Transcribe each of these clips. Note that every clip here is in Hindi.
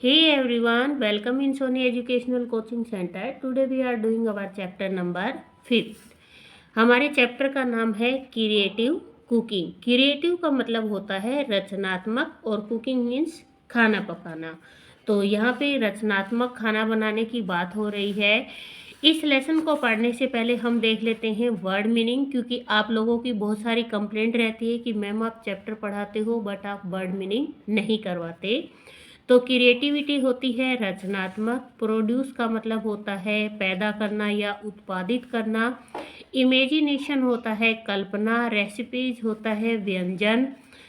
Hey everyone, welcome in Sony Educational Coaching Center. Today we are doing our chapter number 5. हमारे चैप्टर का नाम है क्रिएटिव कुकिंग। क्रिएटिव का मतलब होता है रचनात्मक और कुकिंग मीन्स खाना पकाना। तो यहाँ पे रचनात्मक खाना बनाने की बात हो रही है। इस लेसन को पढ़ने से पहले हम देख लेते हैं वर्ड मीनिंग, क्योंकि आप लोगों की बहुत सारी कंप्लेंट रहती है कि मैम आप चैप्टर पढ़ाते हो बट आप वर्ड मीनिंग नहीं करवाते। तो क्रिएटिविटी होती है रचनात्मक, प्रोड्यूस का मतलब होता है पैदा करना या उत्पादित करना, इमेजिनेशन होता है कल्पना, रेसिपीज होता है व्यंजन,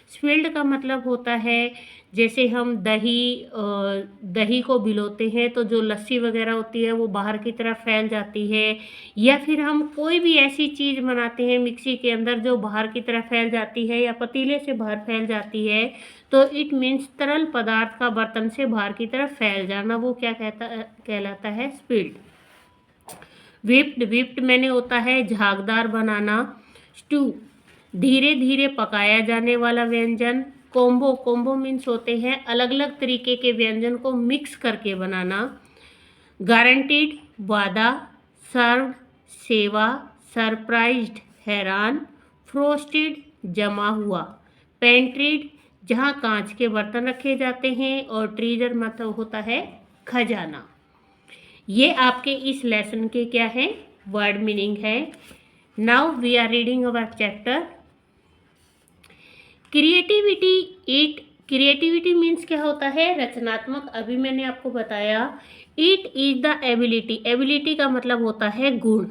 स्पिल्ड का मतलब होता है जैसे हम दही को भिगोते हैं तो जो लस्सी वगैरह होती है वो बाहर की तरफ फैल जाती है, या फिर हम कोई भी ऐसी चीज़ बनाते हैं मिक्सी के अंदर जो बाहर की तरफ फैल जाती है या पतीले से बाहर फैल जाती है, तो इट मीन्स तरल पदार्थ का बर्तन से बाहर की तरफ फैल जाना, वो क्या कहलाता है स्पिल्ड। विप्ड मैंने होता है झागदार बनाना। स्टू धीरे धीरे पकाया जाने वाला व्यंजन। कोम्बो मीन्स होते हैं अलग अलग तरीके के व्यंजन को मिक्स करके बनाना। गारंटीड वादा। सर्व्ड सेवा। सरप्राइज्ड हैरान। फ्रोस्टेड जमा हुआ। पेंट्रीड जहाँ कांच के बर्तन रखे जाते हैं, और ट्रीजर मतलब होता है खजाना। ये आपके इस लेसन के क्या है वर्ड मीनिंग है। Now we are reading our chapter creativity means क्या होता है रचनात्मक। अभी मैंने आपको बताया इट इज द एबिलिटी का मतलब होता है गुण।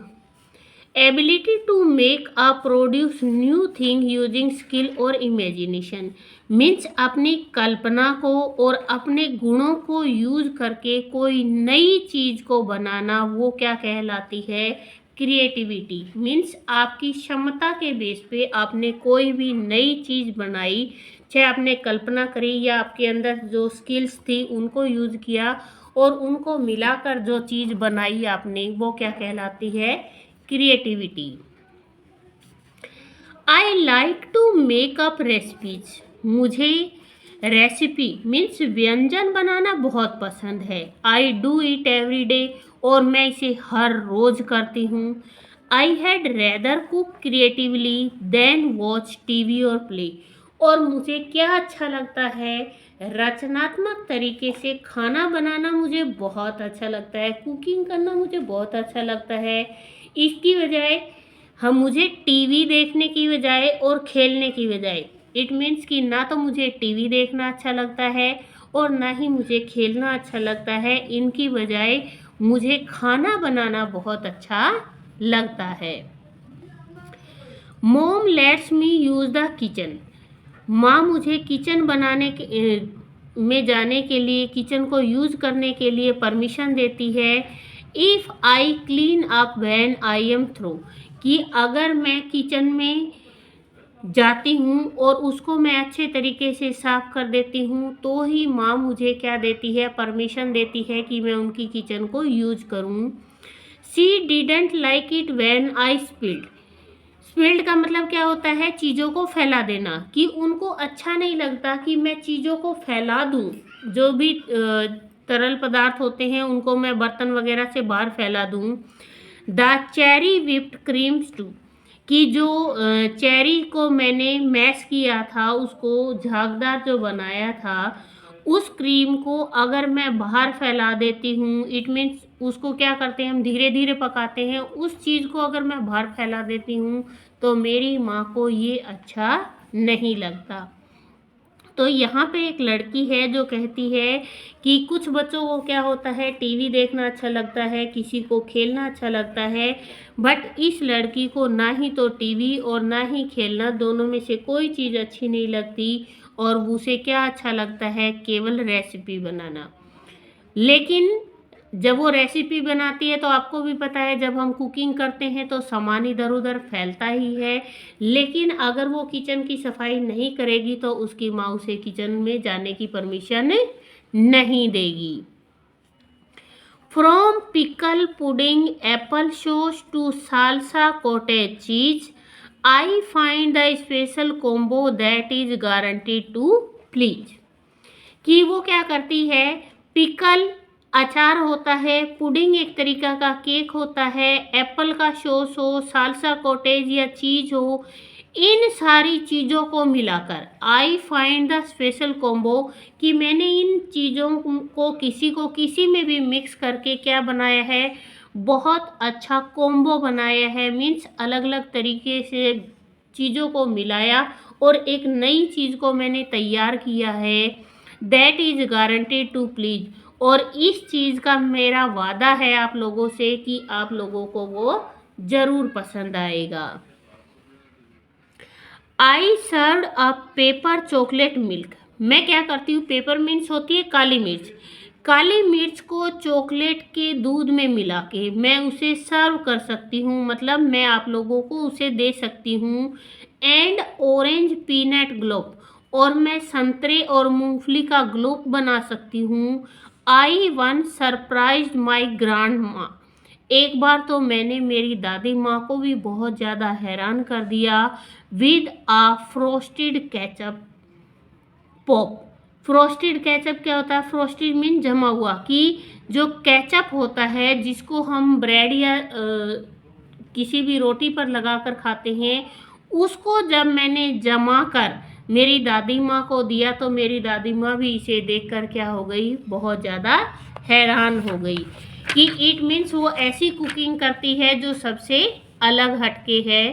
Ability to make a produce new thing using skill और इमेजिनेशन मीन्स अपनी कल्पना को और अपने गुणों को यूज करके कोई नई चीज को बनाना, वो क्या कहलाती है क्रिएटिविटी। मीन्स आपकी क्षमता के बेस पे आपने कोई भी नई चीज बनाई, चाहे आपने कल्पना करी या आपके अंदर जो स्किल्स थी उनको यूज किया और उनको मिलाकर जो चीज बनाई आपने, वो क्या कहलाती है creativity. I like to make up recipes मुझे रेसिपी मीन्स व्यंजन बनाना बहुत पसंद है। I do it every day और मैं इसे हर रोज करती हूँ। I had rather cook creatively than watch TV और प्ले और मुझे क्या अच्छा लगता है रचनात्मक तरीके से खाना बनाना मुझे बहुत अच्छा लगता है, कुकिंग करना मुझे बहुत अच्छा लगता है। इसकी बजाय मुझे टीवी देखने की बजाय और खेलने की बजाय, इट मीन्स कि ना तो मुझे टीवी देखना अच्छा लगता है और ना ही मुझे खेलना अच्छा लगता है, इनकी बजाय मुझे खाना बनाना बहुत अच्छा लगता है। Mom let's me use the kitchen माँ मुझे किचन बनाने के में जाने के लिए, किचन को यूज़ करने के लिए परमिशन देती है। If I clean up when I M through कि अगर मैं किचन में जाती हूँ और उसको मैं अच्छे तरीके से साफ कर देती हूँ तो ही माँ मुझे क्या देती है परमिशन देती है कि मैं उनकी किचन को यूज करूँ। She didn't like it when I spilled का मतलब क्या होता है चीज़ों को फैला देना, कि उनको अच्छा नहीं लगता कि मैं चीज़ों को फैला दूँ, जो भी तरल पदार्थ होते हैं उनको मैं बर्तन वगैरह से बाहर फैला दूँ। The cherry whipped cream stew कि जो चेरी को मैंने मैश किया था, उसको झागदार जो बनाया था, उस क्रीम को अगर मैं बाहर फैला देती हूँ, इट मीन्स उसको क्या करते हैं हम धीरे धीरे पकाते हैं, उस चीज़ को अगर मैं बाहर फैला देती हूँ तो मेरी माँ को ये अच्छा नहीं लगता। तो यहाँ पे एक लड़की है जो कहती है कि कुछ बच्चों को क्या होता है टीवी देखना अच्छा लगता है, किसी को खेलना अच्छा लगता है, बट इस लड़की को ना ही तो टीवी और ना ही खेलना, दोनों में से कोई चीज़ अच्छी नहीं लगती, और उसे क्या अच्छा लगता है केवल रेसिपी बनाना। लेकिन जब वो रेसिपी बनाती है तो आपको भी पता है जब हम कुकिंग करते हैं तो सामान इधर उधर फैलता ही है, लेकिन अगर वो किचन की सफाई नहीं करेगी तो उसकी माँ उसे किचन में जाने की परमिशन नहीं देगी। From pickle pudding apple sauce to salsa cottage cheese I find the special combo that is guaranteed to please. कि वो क्या करती है पिकल अचार होता है, पुडिंग एक तरीका का केक होता है, एप्पल का सॉस हो, साल्सा कॉटेज या चीज़ हो, इन सारी चीज़ों को मिलाकर आई फाइंड द स्पेशल कॉम्बो कि मैंने इन चीज़ों को किसी में भी मिक्स करके क्या बनाया है, बहुत अच्छा कॉम्बो बनाया है। मीन्स अलग अलग तरीके से चीज़ों को मिलाया और एक नई चीज़ को मैंने तैयार किया है। That is guaranteed to please, और इस चीज़ का मेरा वादा है आप लोगों से कि आप लोगों को वो ज़रूर पसंद आएगा। I served a pepper chocolate milk. मैं क्या करती हूँ, पेपर मीन्स होती है काली मिर्च, काली मिर्च को चॉकलेट के दूध में मिला के मैं उसे सर्व कर सकती हूँ, मतलब मैं आप लोगों को उसे दे सकती हूँ। एंड ऑरेंज पीनट ग्लोब, और मैं संतरे और मूंगफली का ग्लोब बना सकती हूँ। I one surprise my grand माँ। एक बार तो मैंने मेरी दादी माँ को भी बहुत ज़्यादा हैरान कर दिया with a frosted ketchup pop. Frosted ketchup क्या होता है, फ्रोस्टेड मीन जमा हुआ, कि जो केचप होता है जिसको हम ब्रेड या किसी भी रोटी पर लगाकर खाते हैं, उसको जब मैंने जमा कर मेरी दादी माँ को दिया तो मेरी दादी माँ भी इसे देखकर क्या हो गई, बहुत ज़्यादा हैरान हो गई कि इट मीन्स वो ऐसी कुकिंग करती है जो सबसे अलग हटके है।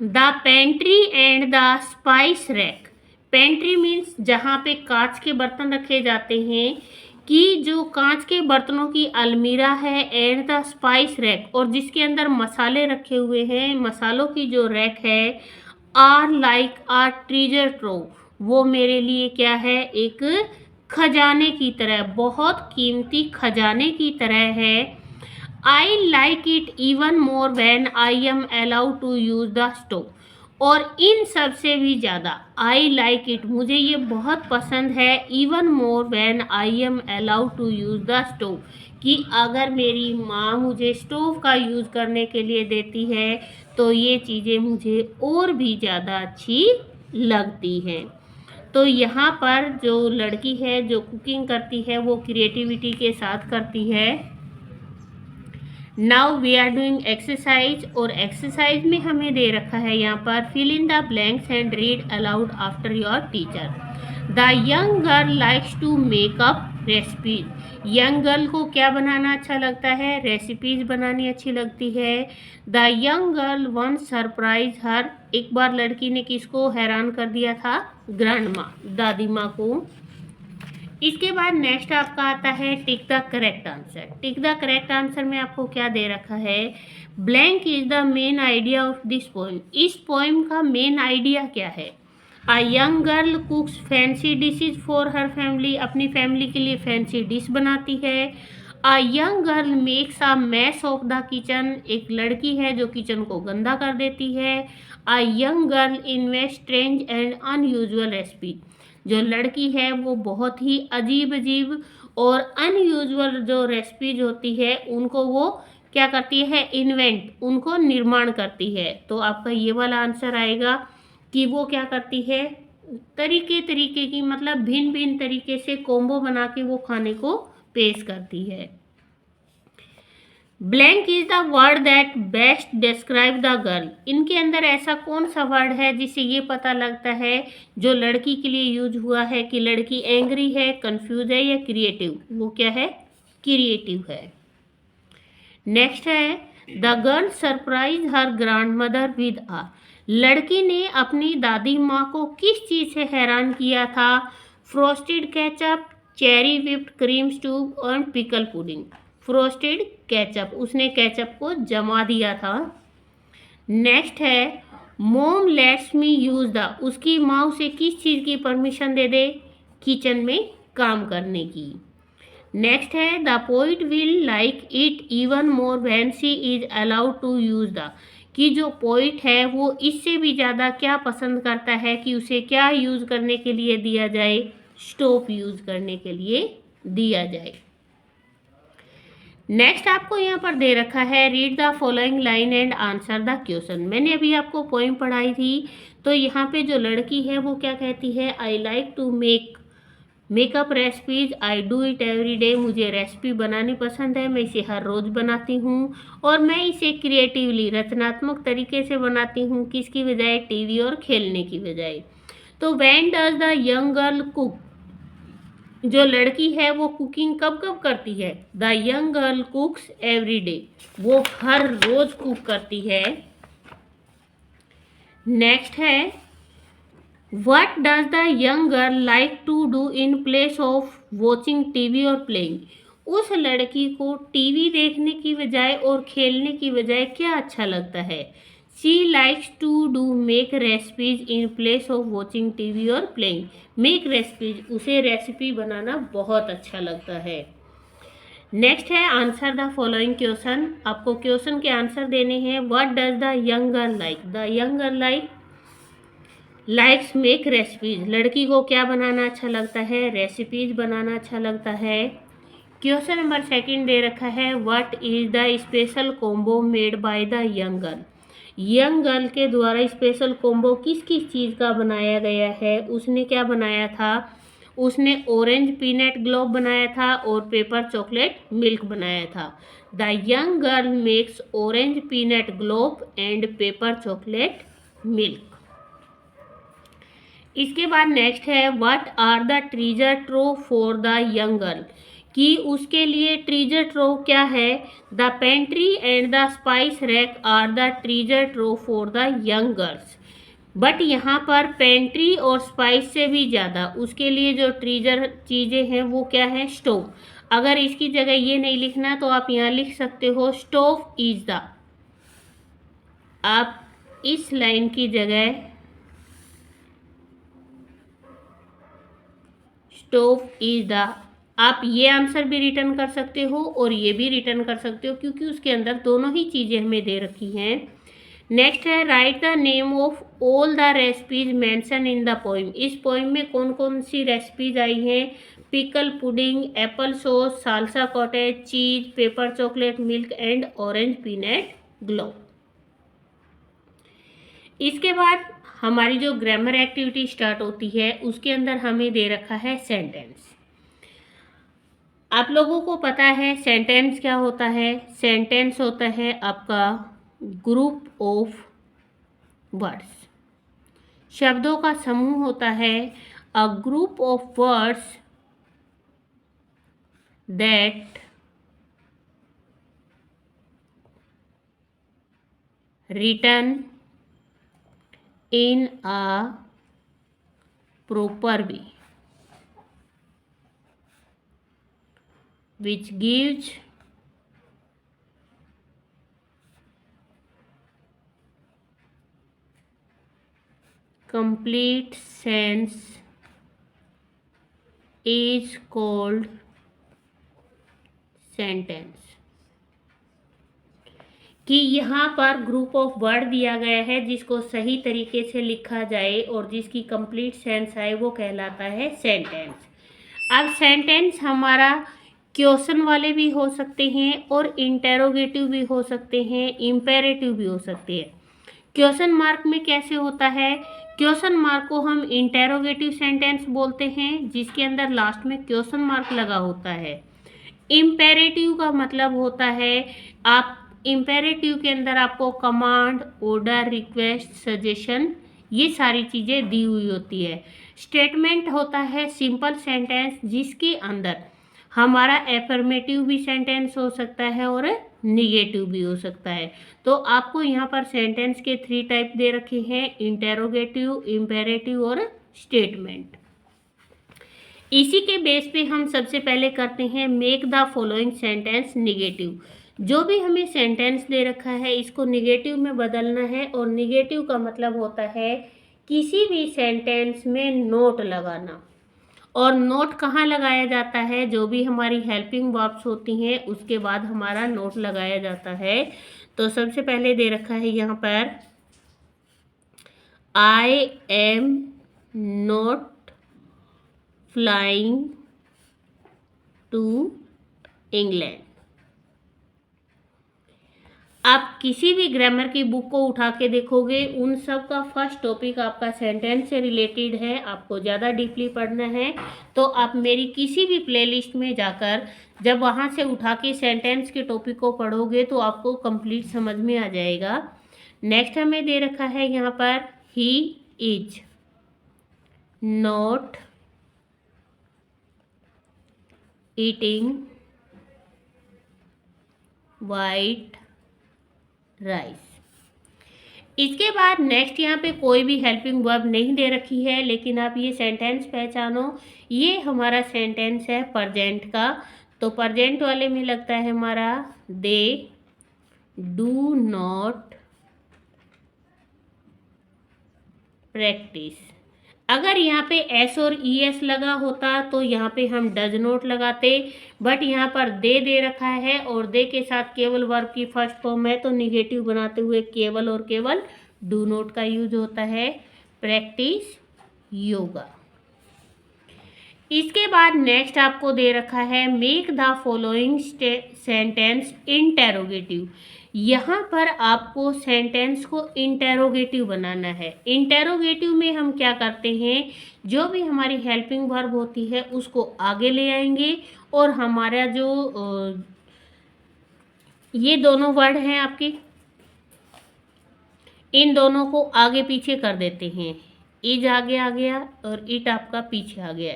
The pantry and the spice rack. Pantry means जहाँ पे कांच के बर्तन रखे जाते हैं, कि जो कांच के बर्तनों की अलमीरा है, एंड द स्पाइस रैक, और जिसके अंदर मसाले रखे हुए हैं, मसालों की जो रैक है, are like a treasure trove, वो मेरे लिए क्या है, एक खजाने की तरह, बहुत कीमती खजाने की तरह है। I like it even more when I am allowed to use the stove, और इन सब से भी ज़्यादा आई लाइक इट, मुझे ये बहुत पसंद है, even more when I am allowed to use the stove, कि अगर मेरी माँ मुझे स्टोव का यूज़ करने के लिए देती है तो ये चीज़ें मुझे और भी ज़्यादा अच्छी लगती हैं। तो यहाँ पर जो लड़की है जो कुकिंग करती है वो क्रिएटिविटी के साथ करती है। Now we are doing exercise, और एक्सरसाइज में हमें दे रखा है यहाँ पर fill in the blanks and read aloud after your teacher. The young girl likes to make up recipes. Young girl को क्या बनाना अच्छा लगता है, रेसिपीज बनानी अच्छी लगती है। The young girl one surprise हर, एक बार लड़की ने किसको हैरान कर दिया था, ग्रैंड माँ, दादी माँ को। इसके बाद नेक्स्ट आपका आता है tick the correct answer. Tick the correct answer में आपको क्या दे रखा है, blank is the main idea of this poem. इस पोएम का मेन आइडिया क्या है, a young girl कुक्स fancy dishes for her family, अपनी फैमिली के लिए फैंसी डिश बनाती है। A young girl makes a mass of the kitchen, एक लड़की है जो किचन को गंदा कर देती है। A young girl invest strange and unusual recipe, जो लड़की है वो बहुत ही अजीब अजीब और अनयूजुअल जो रेसिपीज होती है उनको वो क्या करती है, इन्वेंट, उनको निर्माण करती है। तो आपका ये वाला आंसर आएगा कि वो क्या करती है, तरीके तरीके की, मतलब भिन्न भिन्न तरीके से कॉम्बो बना के वो खाने को पेश करती है। Blank is the word that best describe the girl. इनके अंदर ऐसा कौन सा वर्ड है जिससे ये पता लगता है जो लड़की के लिए यूज हुआ है कि लड़की एंग्री है, कंफ्यूज है या क्रिएटिव, वो क्या है, क्रिएटिव है। नेक्स्ट है the girl surprise her grandmother with a. लड़की ने अपनी दादी माँ को किस चीज़ से हैरान किया था, frosted ketchup, cherry whipped cream स्टूब और पिकल पुडिंग। फ्रोस्टेड केचप, उसने केचप को जमा दिया था। नेक्स्ट है मोम लेट्स मी यूज़ द, उसकी माँ उसे किस चीज़ की परमिशन दे दे, किचन में काम करने की। नेक्स्ट है the poet will like it even more when she is allowed to use the, कि जो पोइट है वो इससे भी ज़्यादा क्या पसंद करता है कि उसे क्या यूज़ करने के लिए दिया जाए, स्टोव यूज़ करने के लिए दिया जाए। नेक्स्ट आपको यहाँ पर दे रखा है read the following line and answer the question. मैंने अभी आपको पोइम पढ़ाई थी, तो यहाँ पे जो लड़की है वो क्या कहती है, I like to make makeup recipes, I do it every day. मुझे रेसिपी बनानी पसंद है, मैं इसे हर रोज़ बनाती हूँ और मैं इसे क्रिएटिवली रचनात्मक तरीके से बनाती हूँ, किसकी बजाय टीवी और खेलने की बजाय। तो when does the young girl cook, जो लड़की है वो कुकिंग कब कब करती है? The young girl cooks every day, वो हर रोज कुक करती है। नेक्स्ट है, what does the young girl like to do in place of watching TV और प्लेइंग, उस लड़की को टीवी देखने की बजाय और खेलने की बजाय क्या अच्छा लगता है? She likes to do make recipes in place of watching TV और प्लेइंग। मेक रेसिपीज, उसे रेसिपी बनाना बहुत अच्छा लगता है। नेक्स्ट है, आंसर द फॉलोइंग क्वेश्चन, आपको क्वेश्चन के आंसर देने हैं। What does the young girl like, the young girl likes make recipes, लड़की को क्या बनाना अच्छा लगता है? रेसिपीज बनाना अच्छा लगता है। क्वेश्चन नंबर सेकंड दे रखा है, what is the special combo made by the young girl, young girl के द्वारा स्पेशल कॉम्बो किस किस चीज़ का बनाया गया है? उसने क्या बनाया था? उसने ऑरेंज पीनट ग्लोब बनाया था और पेपर चॉकलेट मिल्क बनाया था। The young girl makes orange peanut glob and pepper chocolate milk. इसके बाद नेक्स्ट है, what are the treasure trove for the young girl, कि उसके लिए ट्रीजर ट्रो क्या है? The pantry and the spice rack are the treasure trove for the young girls. But यहाँ पर पेंट्री और स्पाइस से भी ज़्यादा उसके लिए जो ट्रीजर चीज़ें हैं वो क्या है? स्टोव। अगर इसकी जगह ये नहीं लिखना तो आप यहाँ लिख सकते हो स्टोव इज द, आप इस लाइन की जगह स्टोव इज द, आप ये आंसर भी रिटर्न कर सकते हो और ये भी रिटर्न कर सकते हो, क्योंकि उसके अंदर दोनों ही चीज़ें हमें दे रखी हैं। नेक्स्ट है, right the name of all the recipes mention in the poem, इस पोइम में कौन कौन सी रेसिपीज आई हैं? Pickle pudding, apple sauce, salsa cottage चीज, paper chocolate milk and orange peanut glow. इसके बाद हमारी जो ग्रामर एक्टिविटी स्टार्ट होती है उसके अंदर हमें दे रखा है सेंटेंस। आप लोगों को पता है सेंटेंस क्या होता है? सेंटेंस होता है आपका ग्रुप ऑफ वर्ड्स, शब्दों का समूह होता है। A group of words that written in a proper way which gives complete sense is called sentence। कि यहाँ पर ग्रुप ऑफ वर्ड दिया गया है जिसको सही तरीके से लिखा जाए और जिसकी कंप्लीट सेंस आए वो कहलाता है सेंटेंस। अब सेंटेंस हमारा क्वेश्चन वाले भी हो सकते हैं और इंटेरोगेटिव भी हो सकते हैं, इम्पेरेटिव भी हो सकते हैं। क्वेश्चन मार्क में कैसे होता है? क्वेश्चन मार्क को हम इंटेरोगेटिव सेंटेंस बोलते हैं जिसके अंदर लास्ट में क्वेश्चन मार्क लगा होता है। इम्पेरेटिव का मतलब होता है, आप इम्पेरेटिव के अंदर आपको कमांड, ऑर्डर, रिक्वेस्ट, सजेशन, ये सारी चीज़ें दी हुई होती है। स्टेटमेंट होता है सिंपल सेंटेंस जिसके अंदर हमारा एफर्मेटिव भी सेंटेंस हो सकता है और निगेटिव भी हो सकता है। तो आपको यहाँ पर सेंटेंस के 3 टाइप दे रखे हैं, इंटेरोगेटिव, इम्पेरेटिव और स्टेटमेंट। इसी के बेस पे हम सबसे पहले करते हैं make the following sentence negative. जो भी हमें सेंटेंस दे रखा है इसको निगेटिव में बदलना है और निगेटिव का मतलब होता है किसी भी सेंटेंस में नोट लगाना। और नोट कहाँ लगाया जाता है? जो भी हमारी हेल्पिंग वर्ब्स होती हैं उसके बाद हमारा नोट लगाया जाता है। तो सबसे पहले दे रखा है यहाँ पर, I am not flying to England. आप किसी भी ग्रामर की बुक को उठा के देखोगे, उन सब का फर्स्ट टॉपिक आपका सेंटेंस से रिलेटेड है। आपको ज़्यादा डीपली पढ़ना है तो आप मेरी किसी भी प्लेलिस्ट में जाकर जब वहाँ से उठा के सेंटेंस के टॉपिक को पढ़ोगे तो आपको कंप्लीट समझ में आ जाएगा। नेक्स्ट हमें दे रखा है यहाँ पर, he is not eating white rice. इसके बाद नेक्स्ट यहाँ पे कोई भी हेल्पिंग वर्ब नहीं दे रखी है, लेकिन आप ये सेंटेंस पहचानो, ये हमारा सेंटेंस है प्रेजेंट का। तो प्रेजेंट वाले में लगता है हमारा दे डू नॉट प्रैक्टिस। अगर यहाँ पे एस और ई एस लगा होता तो यहाँ पे हम डज नॉट लगाते, बट यहाँ पर दे रखा है और दे के साथ केवल वर्ब की फर्स्ट फॉर्म है, तो निगेटिव बनाते हुए केवल और केवल डू नॉट का यूज होता है, प्रैक्टिस योगा। इसके बाद नेक्स्ट आपको दे रखा है, make the following sentence interrogative. यहाँ पर आपको सेंटेंस को इंटेरोगेटिव बनाना है। इंटेरोगेटिव में हम क्या करते हैं, जो भी हमारी हेल्पिंग वर्ब होती है उसको आगे ले आएंगे और हमारा जो ये दोनों वर्ड हैं आपके, इन दोनों को आगे पीछे कर देते हैं। इज आगे आ गया और इट आपका पीछे आ गया।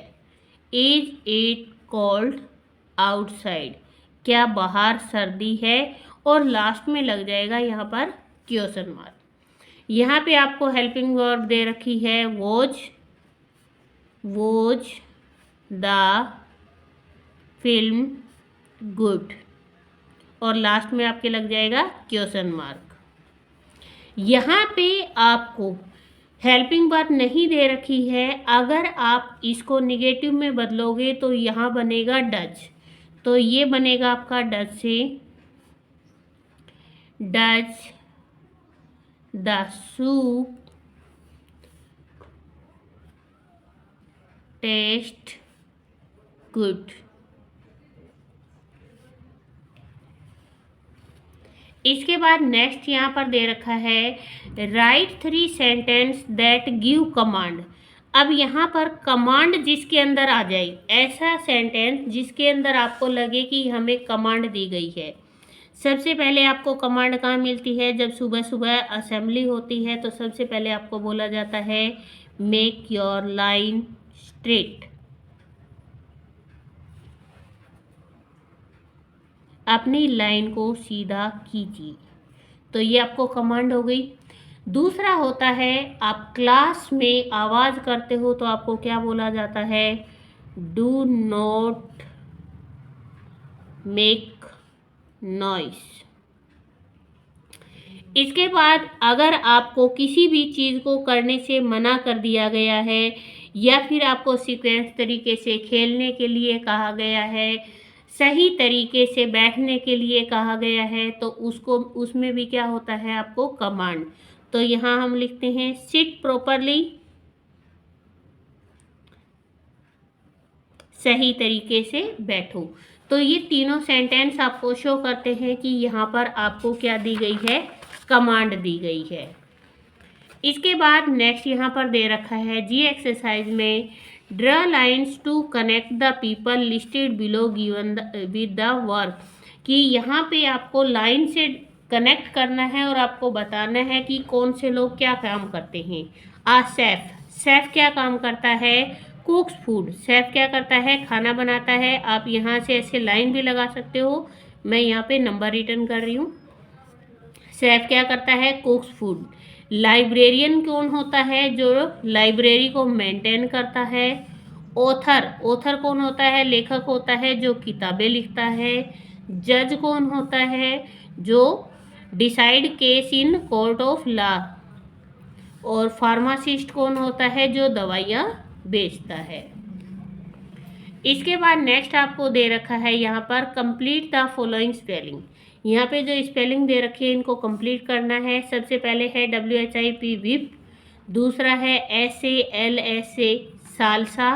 इज इट कोल्ड आउटसाइड, क्या बाहर सर्दी है, और लास्ट में लग जाएगा यहाँ पर क्वेश्चन मार्क। यहाँ पे आपको हेल्पिंग वर्ब दे रखी है वॉज द फिल्म गुड, और लास्ट में आपके लग जाएगा क्वेश्चन मार्क। यहाँ पे आपको हेल्पिंग वर्ब नहीं दे रखी है, अगर आप इसको निगेटिव में बदलोगे तो यहाँ बनेगा डज। तो ये बनेगा आपका डज से, does the soup taste good. इसके बाद नेक्स्ट यहाँ पर दे रखा है, right 3 sentence that give command. अब यहाँ पर कमांड जिसके अंदर आ जाए, ऐसा सेंटेंस जिसके अंदर आपको लगे कि हमें कमांड दी गई है। सबसे पहले आपको कमांड कहाँ मिलती है, जब सुबह सुबह असेंबली होती है तो सबसे पहले आपको बोला जाता है मेक योर लाइन स्ट्रेट, अपनी लाइन को सीधा कीजिए। तो ये आपको कमांड हो गई। दूसरा होता है, आप क्लास में आवाज़ करते हो तो आपको क्या बोला जाता है, डू नॉट मेक नॉइस। इसके बाद अगर आपको किसी भी चीज़ को करने से मना कर दिया गया है या फिर आपको सीक्वेंस तरीके से खेलने के लिए कहा गया है, सही तरीके से बैठने के लिए कहा गया है, तो उसमें भी क्या होता है आपको कमांड। तो यहाँ हम लिखते हैं सिट प्रॉपरली, सही तरीके से बैठो। तो ये तीनों सेंटेंस आपको शो करते हैं कि यहाँ पर आपको क्या दी गई है, कमांड दी गई है। इसके बाद नेक्स्ट यहाँ पर दे रखा है जी एक्सरसाइज में, draw lines to connect the people listed below given with the work. कि यहाँ पे आपको लाइन से कनेक्ट करना है और आपको बताना है कि कौन से लोग क्या काम करते हैं। शेफ क्या काम करता है, कुक्स फूड। शेफ क्या करता है, खाना बनाता है। आप यहाँ से ऐसे लाइन भी लगा सकते हो, मैं यहाँ पे नंबर रिटर्न कर रही हूँ। शेफ क्या करता है, कुक्स फूड। लाइब्रेरियन कौन होता है, जो लाइब्रेरी को मेंटेन करता है। ऑथर कौन होता है, लेखक होता है जो किताबें लिखता है। जज कौन होता है, जो decide case in court of law. और फार्मासिस्ट कौन होता है, जो दवाइयाँ बेचता है। इसके बाद नेक्स्ट आपको दे रखा है यहाँ पर कंप्लीट द फॉलोइंग स्पेलिंग। यहाँ पे जो स्पेलिंग दे रखी है इनको कंप्लीट करना है। सबसे पहले है WHIP विप, दूसरा है SALSA सालसा,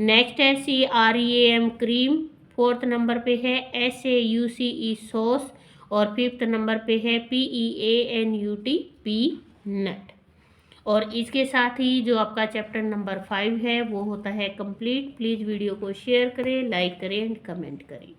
नेक्स्ट है CREAM क्रीम, फोर्थ नंबर पे है SAUCE सॉस, और 5th नंबर पे है PEANUT, पीनट। और इसके साथ ही जो आपका चैप्टर नंबर 5 है वो होता है कंप्लीट। प्लीज़ वीडियो को शेयर करें, लाइक करें एंड कमेंट करें।